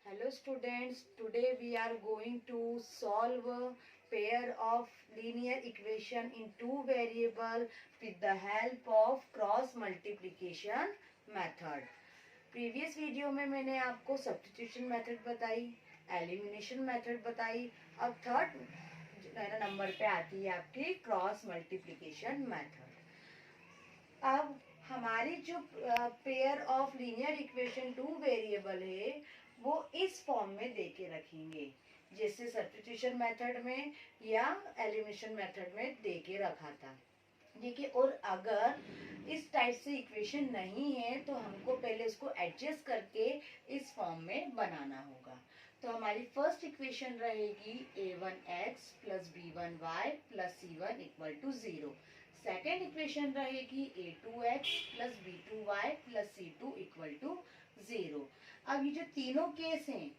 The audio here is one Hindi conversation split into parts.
Hello students, today we are going to solve a pair of linear equation in two variable with the help of cross multiplication method. Previous video में मैंने आपको सब्स्टिट्यूशन मेथड बताई, एलिमिनेशन मेथड बताई। अब थर्ड नंबर पे आती है आपकी क्रॉस मल्टीप्लिकेशन मेथड। अब हमारी जो pair of linear equation two variable है वो इस फॉर्म में दे के रखेंगे, जैसे सब्स्टिट्यूशन मेथड में या एलिमिनेशन मेथड में दे के रखा था। देखिए, और अगर इस टाइप से इक्वेशन नहीं है तो हमको पहले इसको एडजस्ट करके इस फॉर्म में बनाना होगा। तो हमारी फर्स्ट इक्वेशन रहेगी a1x plus b1y plus c1 equal to 0। Second equation रहेगी a2x plus b2y plus c2 equal to 0। अब ये जो तीनों केस हैं,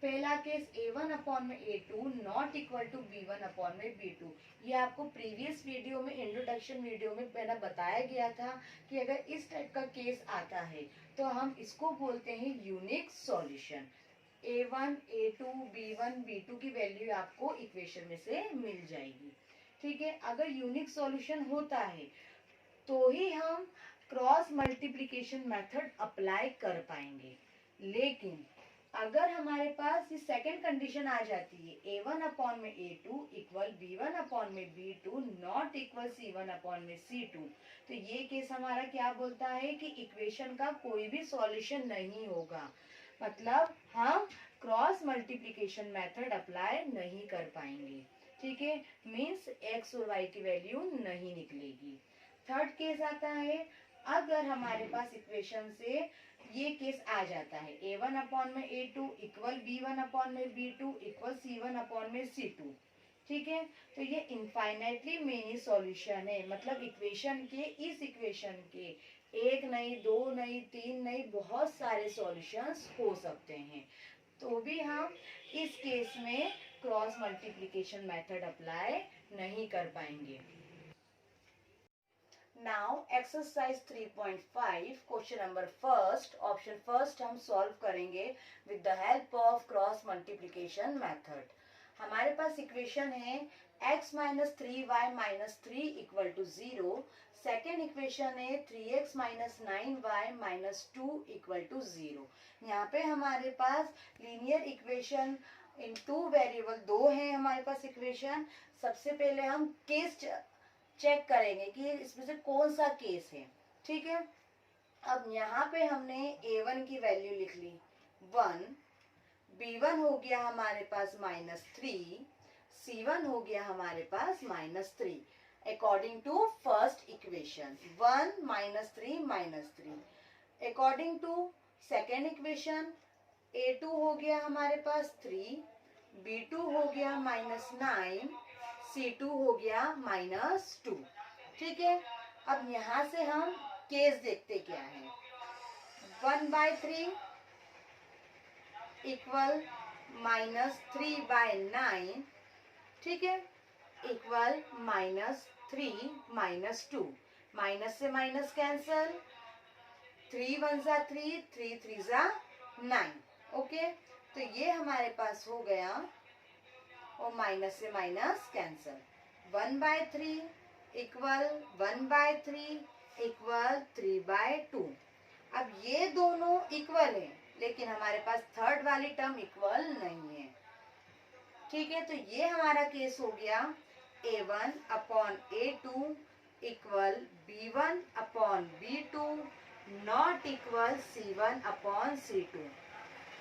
पहला केस a1 अपॉन में a2 not equal to b1 upon में b2, ये आपको प्रीवियस वीडियो में इंट्रोडक्शन वीडियो में पहले बताया गया था कि अगर इस टाइप का केस आता है तो हम इसको बोलते हैं unique solution. a1 a2 b1 b2 की वैल्यू आपको इक्वेशन में से मिल जाएगी। ठीक है, अगर यूनिक सॉल्यूशन होता है तो ही हम क्रॉस मल्टीप्लिकेशन मेथड अप्लाई कर पाएंगे। लेकिन अगर हमारे पास ये सेकंड कंडीशन आ जाती है a1 अपॉन में a2 इक्वल b1 अपॉन में b2 not equal c1 upon में c2, तो ये केस हमारा क्या बोलता है कि इक्वेशन का कोई भी सॉल्यूशन नहीं होगा, मतलब हम क्रॉस मल्टीप्लिकेशन मेथड अप्लाई नहीं कर पाएंगे। ठीक है, मीन्स x और y की वैल्यू नहीं निकलेगी। थर्ड केस आता है, अगर हमारे पास इक्वेशन से ये केस आ जाता है a1 अपॉन में a2 इक्वल b1 अपॉन में b2 इक्वल c1 अपॉन में c2। ठीक है, तो ये इनफाइनाइटली मेनी सॉल्यूशन है, मतलब इक्वेशन के इस इक्वेशन के एक नहीं, दो नहीं, तीन नहीं, बहुत सारे सॉल्यूशंस हो सकते हैं, तो भी हम इस केस में क्रॉस मल्टीप्लिकेशन मेथड अप्लाई नहीं कर पाएंगे। Now exercise 3.5 question number first, option first हम सॉल्व करेंगे with the help of cross multiplication method. हमारे पास इक्वेशन है x minus 3y minus 3 equal to 0। Second equation है 3x minus 9y minus 2 equal to 0। यहाँ पे हमारे पास linear equation in two variable दो है हमारे पास इक्वेशन। सबसे पहले हम केस चेक करेंगे कि इसमें से कौन सा केस है। ठीक है, अब यहाँ पे हमने a1 की वैल्यू लिख ली 1, b1 हो गया हमारे पास -3, c1 हो गया हमारे पास -3 according to first equation 1 -3 -3। According to second equation a2 हो गया हमारे पास 3, b2 हो गया -9, c2 हो गया -2। ठीक है, अब यहां से हम केस देखते क्या है। 1/3 इक्वल -3/9, ठीक है, इक्वल -3 -2, माइनस से माइनस कैंसल, 3 1 जा 3, 3 3 जा 9। ओके, तो ये हमारे पास हो गया, और माइनस से माइनस कैंसल, 1/3 इक्वल 1/3 इक्वल 3/2। अब ये दोनों इक्वल है, लेकिन हमारे पास थर्ड वाली टर्म इक्वल नहीं है। ठीक है, तो ये हमारा केस हो गया a1 upon a2 equal b1 upon b2 not equal c1 upon c2।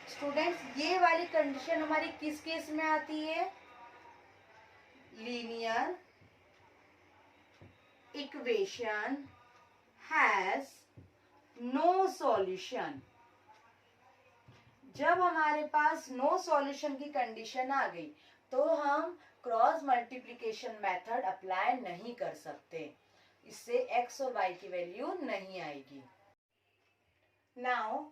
Students, ये वाली कंडीशन हमारी किस केस में आती है? Linear equation has no solution. जब हमारे पास नो सॉल्यूशन की कंडीशन आ गई तो हम क्रॉस मल्टीप्लिकेशन मेथड अप्लाई नहीं कर सकते, इससे x और y की वैल्यू नहीं आएगी। Now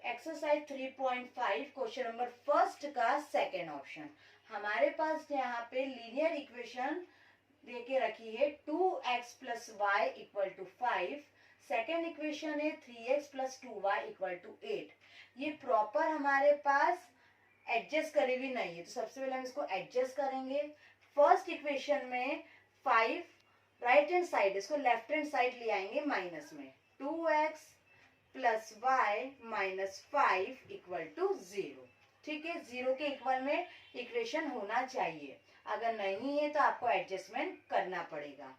exercise 3.5 question number first का सेकेंड ऑप्शन। हमारे पास यहाँ पे लीनियर इक्वेशन देके रखी है 2x plus Y equal to 5। Second equation है 3x plus 2y equal to 8। ये प्रॉपर हमारे पास एडजस्ट करी हुई नहीं है, तो सबसे पहले हम इसको एडजस्ट करेंगे। फर्स्ट इक्वेशन में 5 राइट हैंड साइड, इसको लेफ्ट हैंड साइड ले आएंगे माइनस में, 2x plus Y minus 5 equal to 0। ठीक है, 0 के इक्वल में इक्वेशन होना चाहिए, अगर नहीं है तो आपको एडजस्टमेंट करना पड़ेगा।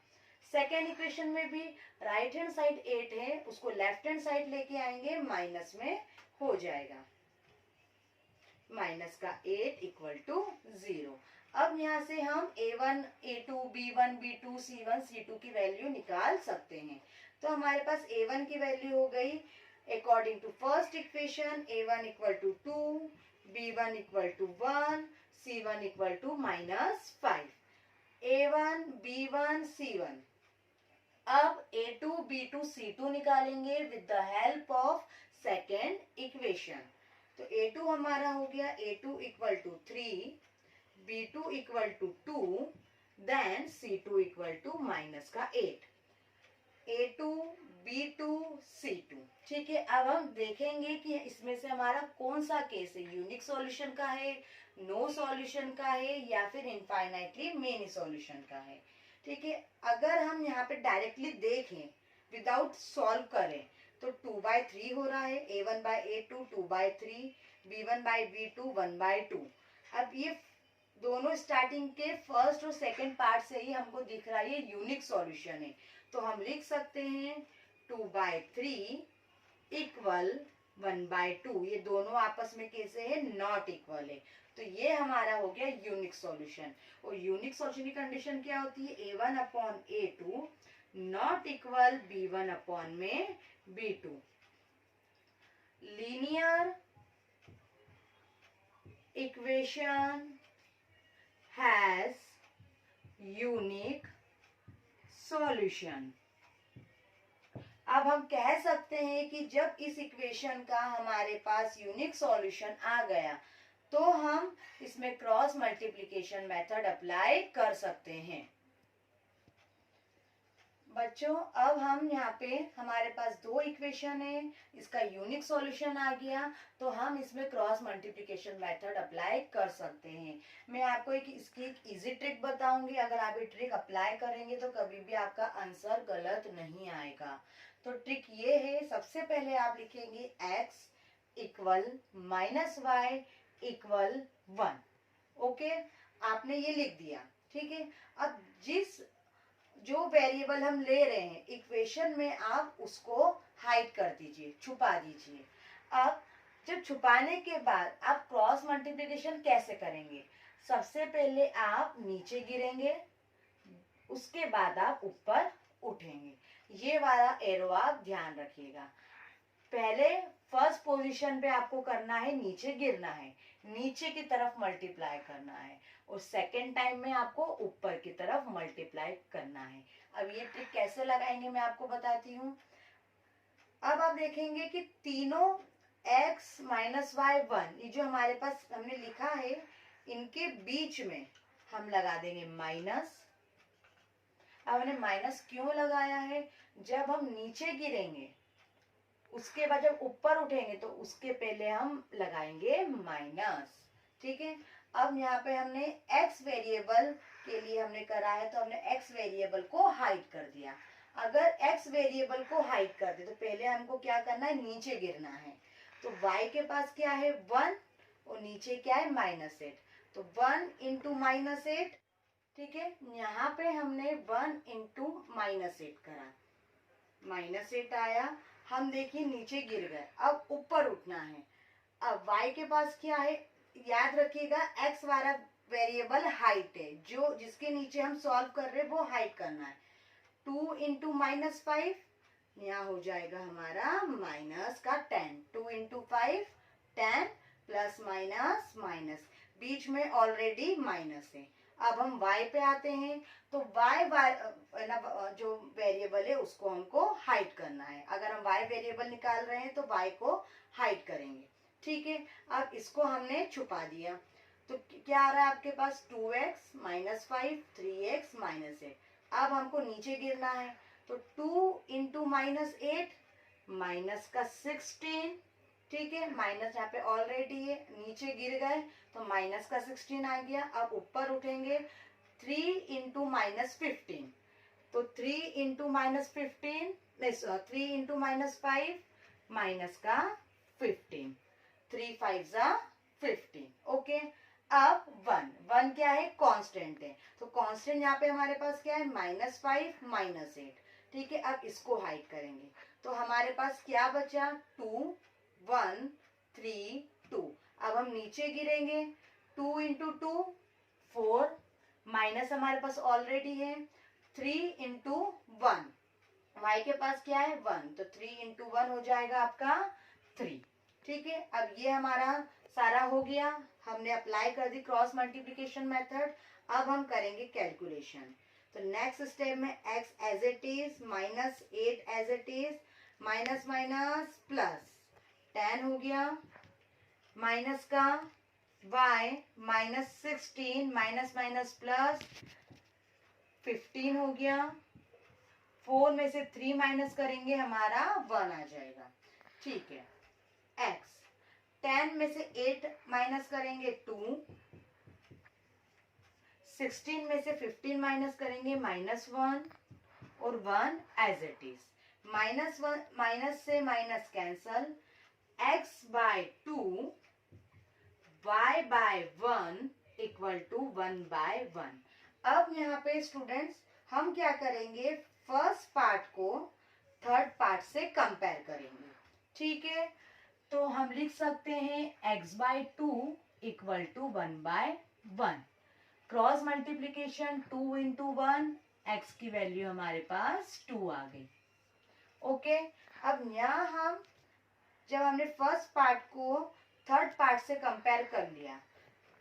सेकेंड इक्वेशन में भी राइट हैंड साइड 8 है, उसको लेफ्ट हैंड साइड लेके आएंगे, माइनस में हो जाएगा, माइनस का 8 इक्वल टू 0। अब यहाँ से हम a1, a2, b1, b2, c1, c2 की वैल्यू निकाल सकते हैं। तो हमारे पास a1 की वैल्यू हो गई according to first equation, a1 equal to 2, b1 equal to 1, c1 equal to -5। a1, b1, c1। अब a2, b2, c2 निकालेंगे with the help of second equation. तो a2 हमारा हो गया a2 equal to 3, b2 equal to 2, then c2 equal to minus का 8। a2, b2, c2। ठीक है, अब हम देखेंगे कि इसमें से हमारा कौन सा केस है, यूनिक सॉल्यूशन का है, नो सॉल्यूशन का है, या फिर इनफाइनाइटली मेनी सॉल्यूशन का है। ठीक है, अगर हम यहाँ पे डायरेक्टली देखें विदाउट सॉल्व करें तो 2/3 हो रहा है, a1/a2 2/3, b1/b2 1/2। अब ये दोनों स्टार्टिंग के फर्स्ट और सेकंड पार्ट से ही हमको दिख रहा है ये यूनिक सॉल्यूशन है, तो हम लिख सकते हैं 2/3 इक्वल 1/2। ये दोनों आपस में कैसे है, नॉट इक्वल है, तो ये हमारा हो गया यूनिक सॉल्यूशन। और यूनिक सॉल्यूशन की कंडीशन क्या होती है, a1/a2 नॉट इक्वल b1 में b2। Linear equation has unique solution. अब हम कह सकते हैं कि जब इस इक्वेशन का हमारे पास यूनिक सॉल्यूशन आ गया तो हम इसमें क्रॉस मल्टीप्लिकेशन मेथड अप्लाई कर सकते हैं। बच्चों, अब हम यहाँ पे हमारे पास दो इक्वेशन है, इसका यूनिक सॉल्यूशन आ गया तो हम इसमें क्रॉस मल्टीप्लिकेशन मेथड अप्लाई कर सकते हैं। मैं आपको इसकी एक इजी ट्रिक बताऊंगी, अगर आप ये ट्रिक अप्लाई करेंगे तो कभी भी आपका आंसर गलत नहीं आएगा। तो ट्रिक ये है, सबसे पहले आप लिखेंगे x equal minus Y equal 1। Okay, आपने ये लिख दिया। ठीक है, अब जो वेरिएबल हम ले रहे हैं इक्वेशन में आप उसको हाइड कर दीजिए, छुपा दीजिए। अब जब छुपाने के बाद आप क्रॉस मल्टीप्लिकेशन कैसे करेंगे, सबसे पहले आप नीचे गिरेंगे, उसके बाद आप ऊपर उठेंगे। ये वाला एरो आप ध्यान रखिएगा। पहले फर्स्ट पोजीशन पे आपको करना है, नीचे गिरना है, नीचे की तरफ मल्टीप्लाई करना है, और सेकेंड टाइम में आपको ऊपर की तरफ मल्टीप्लाई करना है। अब ये ट्रिक कैसे लगाएंगे मैं आपको बताती हूँ। अब आप देखेंगे कि तीनों x माइनस वाई 1, ये जो हमारे पास हमने लिखा है, इनके बीच में हम लगा देंगे माइनस। अब हमने माइनस क्यों लगाया है, जब हम नीचे गिरेंगे उसके बाद जब ऊपर उठेंगे तो उसके पहले हम लगाएंगे माइनस। ठीक है, अब यहाँ पे हमने x वेरिएबल के लिए हमने करा है तो हमने x वेरिएबल को हाइड कर दिया। अगर x वेरिएबल को हाइड कर दे तो पहले हमको क्या करना है, नीचे गिरना है। तो y के पास क्या है 1 और नीचे क्या है -8, तो 1 इंटू -8। ठीक है, यहाँ पे हमने 1 इंटू -8 करा, -8 आया, हम देखिए नीचे गिर गए, अब ऊपर उठना है। अब y के पास क्या है, याद रखिएगा x वाला वेरिएबल हाइट है, जो जिसके नीचे हम सॉल्व कर रहे हैं वो हाइट करना है। 2 इंटू -5, यहाँ हो जाएगा हमारा माइनस का 10, 2 इंटू 5 10, प्लस माइनस माइनस, बीच में ऑलरेडी माइनस है। अब हम y पे आते हैं, तो y जो वेरिएबल है उसको हमको हाइड करना है। अगर हम y वेरिएबल निकाल रहे हैं तो y को हाइड करेंगे। ठीक है, अब इसको हमने छुपा दिया, तो क्या आ रहा है आपके पास 2x -5 3x -8। अब हमको नीचे गिरना है, तो 2 इंटू -8 माइनस का 16 ठीक है, माइनस यहाँ पे ऑलरेडी है, नीचे गिर गए तो माइनस का 16 आ गया। अब ऊपर उठेंगे 3 इंटू -15, तो 3 इंटू -15 नहीं 3 इंटू -5 माइनस का 15, 3 5 15। ओके, अब 1 क्या है, कांस्टेंट है, तो कांस्टेंट यहाँ पे हमारे पास क्या है, -5 -8। ठीक है, अब इसको हाइड करेंगे तो हमारे पास क्या बचा, 2 1 3 2। अब हम नीचे गिरेंगे, 2 इंटू 2 4, माइनस हमारे पास ऑलरेडी है, 3 इंटू 1, y के पास क्या है 1, तो 3 इंटू 1 हो जाएगा आपका 3। ठीक है, अब ये हमारा सारा हो गया, हमने अप्लाई कर दी क्रॉस मल्टीप्लीकेशन मेथड। अब हम करेंगे कैलकुलेशन। तो नेक्स्ट स्टेप में x as it is, -8 as it is, minus minus plus 10 हो गया, माइनस का y -16, माइनस माइनस प्लस 15 हो गया, 4 में से 3 माइनस करेंगे हमारा 1 आ जाएगा। ठीक है, x 10 में से 8 माइनस करेंगे 2, 16 में से 15 माइनस करेंगे -1 और 1 एज इट इज। -1 माइनस से minus cancel, x by 2 y by 1 equal to 1 by 1। अब यहाँ पे स्टूडेंट्स हम क्या करेंगे, फर्स्ट पार्ट को थर्ड पार्ट से कंपेयर करेंगे। ठीक है, तो हम लिख सकते हैं x by 2 equal to 1 by 1। Cross multiplication 2 into 1, x की वैल्यू हमारे पास 2 आ गई। ओके, अब यहाँ हम जब हमने फर्स्ट पार्ट को थर्ड पार्ट से कंपेयर कर लिया,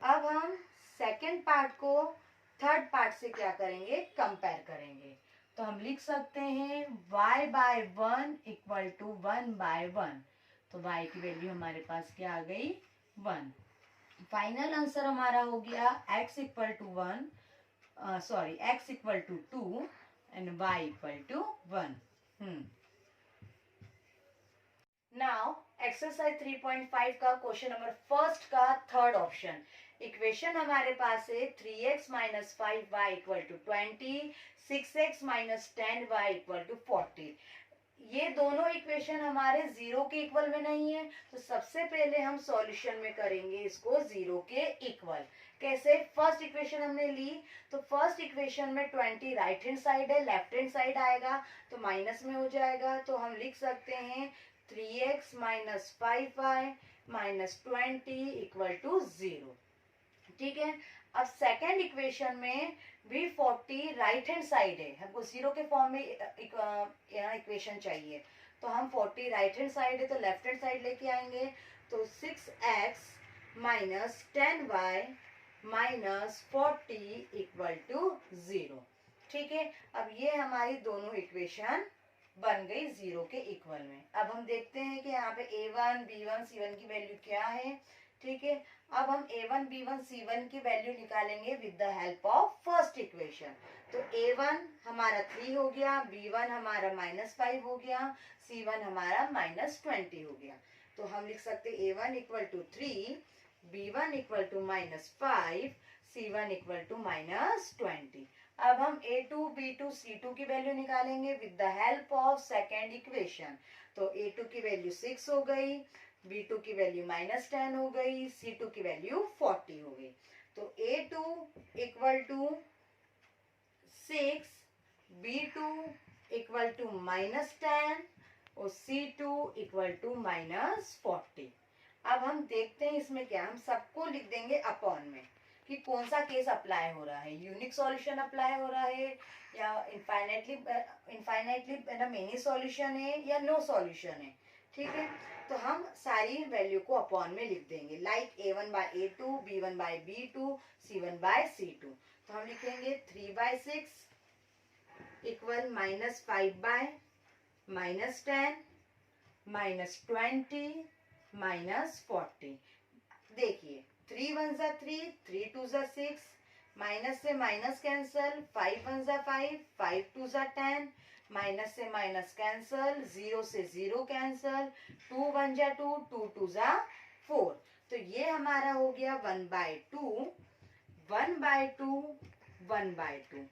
अब हम सेकंड पार्ट को थर्ड पार्ट से क्या करेंगे, कंपेयर करेंगे। तो हम लिख सकते हैं y by 1 equal to 1 by 1, तो y की वैल्यू हमारे पास क्या आ गई, 1। फाइनल आंसर हमारा हो गया x equal to 1, x equal to 2 and y equal to 1। Now exercise 3.5 का क्वेश्चन नंबर फर्स्ट का थर्ड ऑप्शन। इक्वेशन हमारे पास है 3x minus 5y equal to 20, 6x minus 10y equal to 40। ये दोनों इक्वेशन हमारे जीरो के इक्वल में नहीं है, तो सबसे पहले हम सॉल्यूशन में करेंगे इसको जीरो के इक्वल। कैसे, फर्स्ट इक्वेशन हमने ली, तो फर्स्ट इक्वेशन में 20 राइट हैंड साइड है, लेफ्ट हैंड साइड आएगा तो माइनस में हो जाएगा, तो हम लिख सकते हैं 3x minus 5y minus 20 equal to 0। ठीक है, अब सेकेंड इक्वेशन में भी 40 राइट हैंड साइड है, हमको जीरो के फॉर्म में इक्वेशन चाहिए, तो हम 40 राइट हैंड साइड है तो लेफ्ट हैंड साइड लेके आएंगे, तो 6x minus 10y minus 40 equal to 0। ठीक है, अब ये हमारी दोनों इक्वेशन बन गई जीरो के इक्वल में। अब हम देखते हैं कि यहाँ पे a1 b1 c1 की वैल्यू क्या है। ठीक है, अब हम a1 b1 c1 की वैल्यू निकालेंगे with the help of first equation. तो a1 हमारा 3 हो गया, b1 हमारा -5 हो गया, c1 हमारा -20 हो गया। तो हम लिख सकते a1 equal to 3, b1 equal to -5, c1 equal to -20। अब हम a2 b2 c2 की वैल्यू निकालेंगे with the help of second equation. तो a2 की वैल्यू 6 हो गई, b2 की वैल्यू -10 हो गई, c2 की वैल्यू 40 हो गई। तो a2 equal to 6, b2 equal to -10 और c2 इक्वल टू -40। अब हम देखते हैं इसमें क्या, हम सबको लिख देंगे अपॉन में कि कौन सा केस अप्लाई हो रहा है, यूनिक सॉल्यूशन अप्लाई हो रहा है या इनफाइनाइटली मेनी सॉल्यूशन है या नो सॉल्यूशन है। ठीक है, तो हम सारी वैल्यू को अपॉन में लिख देंगे, like a1 bye a2, b1 bye b2, c1 bye c2। तो हम लिखेंगे 3 बाय 6 इक्वल -5 बाय -10 -20 -40। देखिए 3 1 जा 3, 3 2 जा 6, माइनस से माइनस कैंसल, 5 1 जा 5, 5 2 जा 10, माइनस से माइनस कैंसल, 0 से 0 कैंसल, 2 1 जा 2, 2 2 जा 4। तो ये हमारा हो गया 1/2, 1/2, 1/2।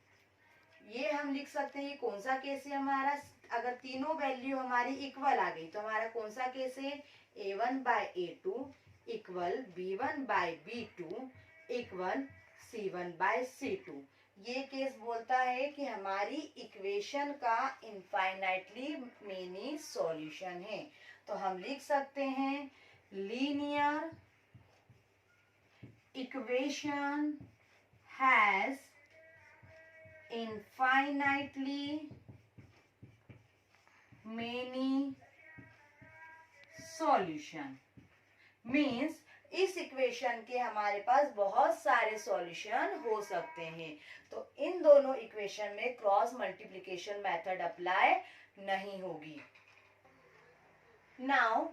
ये हम लिख सकते हैं, ये कौन सा केस है हमारा? अगर तीनों वैल्यू हमारी इक्वल आ गई तो हमारा कौन सा केस है? A1/A2 equal B1/B2 equal C1/C2। ये केस बोलता है कि हमारी इक्वेशन का इनफाइनाइटली मेनी सॉल्यूशन है। तो हम लिख सकते हैं linear equation has infinitely many solution। Means इस इक्वेशन के हमारे पास बहुत सारे सॉल्यूशन हो सकते हैं। तो इन दोनों इक्वेशन में क्रॉस मल्टीप्लिकेशन मेथड अप्लाई नहीं होगी। नाउ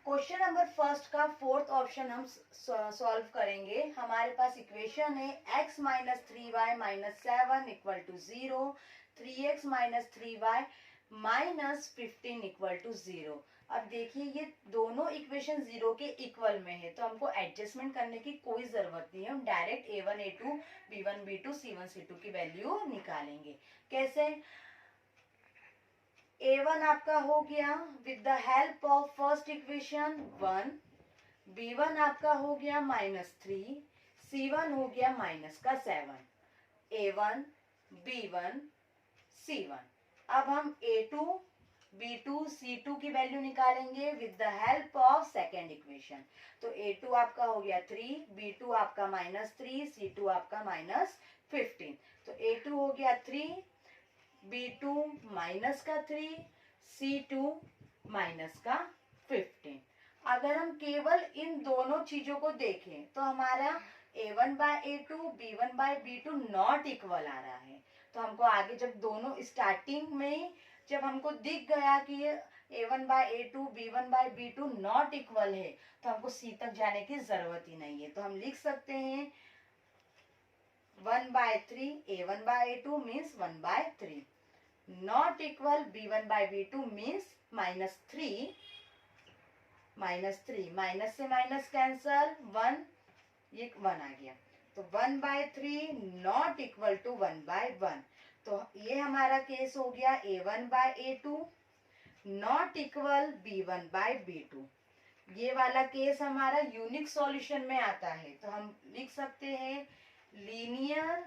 क्वेश्चन नंबर फर्स्ट का फोर्थ ऑप्शन हम सॉल्व करेंगे। हमारे पास इक्वेशन है x minus 3y minus 7 equal to 0, 3x minus 3y minus 15 equal to 0। अब देखिए ये दोनों इक्वेशन 0 के इक्वल में है, तो हमको एडजस्टमेंट करने की कोई जरूरत नहीं है। हम direct A1 A2 B1 B2 C1 C2 की वैल्यू निकालेंगे। कैसे? A1 आपका हो गया with the help of first equation 1, B1 आपका हो गया -3, C1 हो गया माइनस का 7, A1 B1 C1। अब हम A2 B2 C2 की वैल्यू निकालेंगे with the help of second equation. तो A2 आपका हो गया 3, B2 आपका -3, C2 आपका -15। तो A2 हो गया 3, B2 माइनस का 3, C2 माइनस का 15। अगर हम केवल इन दोनों चीजों को देखें तो हमारा A1/A2 B1/B2 नॉट इक्वल आ रहा है। तो हमको आगे जब दोनों स्टार्टिंग में जब हमको दिख गया कि ये A1/A2 B1/B2 नॉट इक्वल है, तो हमको C तक जाने की जरूरत ही नहीं है। तो हम लिख सकते हैं 1/3 A1/A2 means 1/3, not equal B1/B2 means -3, -3, minus से माइनस कैंसल, 1, ये 1 आ गया। तो 1/3 नॉट इक्वल टू 1/1। तो ये हमारा केस हो गया A1/A2 नॉट इक्वल B1/B2। ये वाला केस हमारा यूनिक सॉल्यूशन में आता है। तो हम लिख सकते हैं linear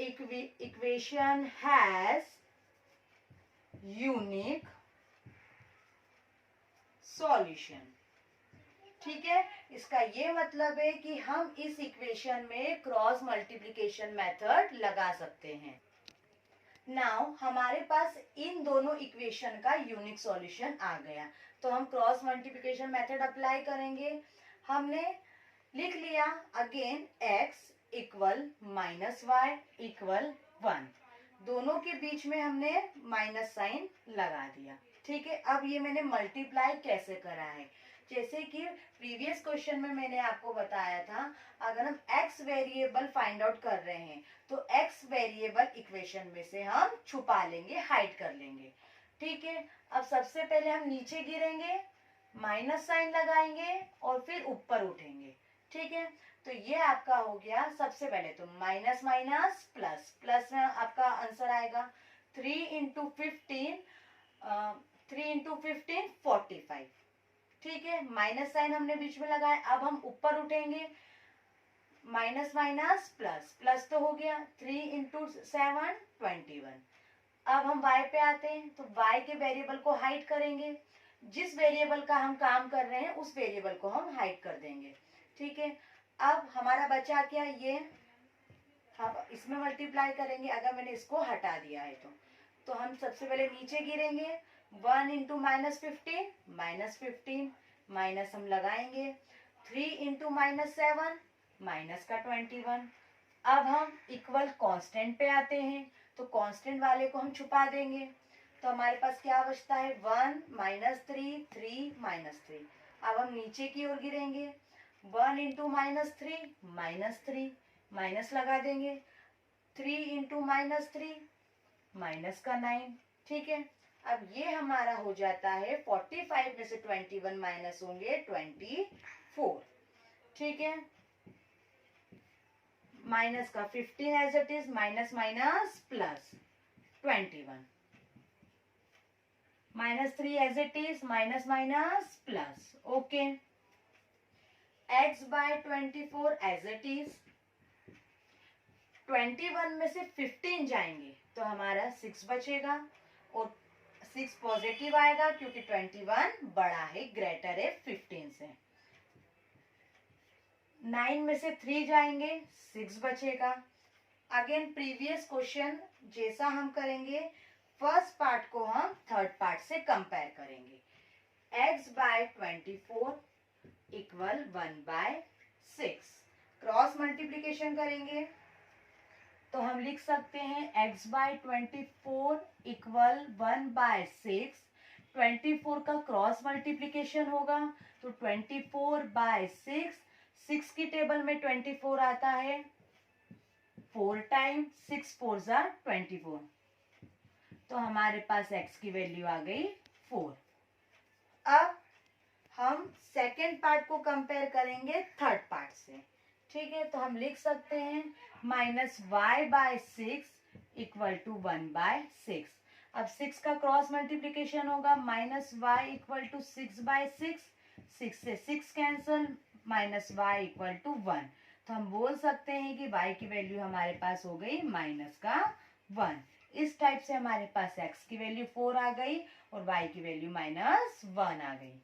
equation has unique solution. ठीक है, इसका ये मतलब है कि हम इस इक्वेशन में क्रॉस मल्टीप्लिकेशन मेथड लगा सकते हैं। नाउ हमारे पास इन दोनों इक्वेशन का यूनिक सॉल्यूशन आ गया, तो हम क्रॉस मल्टीप्लिकेशन मेथड अप्लाई करेंगे। हमने लिख लिया again x equal -y equal 1, दोनों के बीच में हमने माइनस साइन लगा दिया। ठीक है, अब ये मैंने मल्टीप्लाई कैसे करा है? जैसे कि प्रीवियस क्वेश्चन में मैंने आपको बताया था, अगर हम x वेरिएबल फाइंड आउट कर रहे हैं तो x वेरिएबल इक्वेशन में से हम छुपा लेंगे, हाइड कर लेंगे। ठीक है, अब सबसे पहले हम नीचे गिरेंगे, माइनस साइन लगाएंगे और फिर ऊपर उठेंगे। ठीक है, तो ये आपका हो गया सबसे पहले तो माइनस माइनस प्लस, प्लस में आपका आंसर आएगा 3 इंटू 15, 3 इंटू 15 45। ठीक है, माइनस साइन हमने बीच में लगाया। अब हम ऊपर उठेंगे, माइनस माइनस प्लस, प्लस तो हो गया 3 इंटू 7 21। अब हम y पे आते हैं, तो y के वेरिएबल को हाइड करेंगे। जिस वेरिएबल का हम काम कर रहे हैं उस वेरिएबल को हम हाइड कर देंगे। ठीक है, अब हमारा बचा क्या? ये हम इसमें मल्टीप्लाई करेंगे। अगर मैंने इसको हटा दिया है तो हम सबसे पहले नीचे गिरेंगे, 1 इंटू -15 -15, माइनस हम लगाएंगे, 3 इंटू -7 माइनस का 21। अब हम इक्वल कांस्टेंट पे आते हैं, तो कांस्टेंट वाले को हम छुपा देंगे। तो हमारे पास क्या बचता है? 1 -3 3 -3। अब हम नीचे की ओर गिरेंगे, 1 इंटू -3 -3, माइनस लगा देंगे, 3 इंटू -3 माइनस का 9, ठीक है। अब ये हमारा हो जाता है 45 में से 21 माइनस होंगे 24, ठीक है। माइनस का 15 as it is, minus minus plus 21, -3 as it is, minus minus plus, okay. x by 24 as it is, 21 में से 15 जाएंगे तो हमारा 6 बचेगा और 6 पॉजिटिव आएगा क्योंकि 21 बड़ा है, ग्रेटर है 15 से। 9 में से 3 जाएंगे, 6 बचेगा। अगेन प्रीवियस क्वेश्चन जैसा हम करेंगे, फर्स्ट पार्ट को हम थर्ड पार्ट से कंपेयर करेंगे। x by 24 equal 1/6, cross multiplication करेंगे तो हम लिख सकते हैं x बाय 24 इक्वल 1/6। 24 का क्रॉस मल्टीप्लीकेशन होगा तो 24/6, 6 की टेबल में 24 आता है 4 टाइम, 6 4 ज़ा 24, तो हमारे पास x की वैल्यू आ गई 4। अब हम सेकेंड पार्ट को कंपेयर करेंगे थर्ड पार्ट से, ठीक है। तो हम लिख सकते हैं -y/6 इक्वल टू 1/6। अब 6 का क्रॉस मल्टीप्लीकेशन होगा, -y इक्वल टू 6/6, 6 से 6 कैंसल, -y इक्वल टू 1। तो हम बोल सकते हैं कि y की वैल्यू हमारे पास हो गई -1। इस टाइप से हमारे पास x की वैल्यू 4 आ गई और y की वैल्यू -1 आ गई।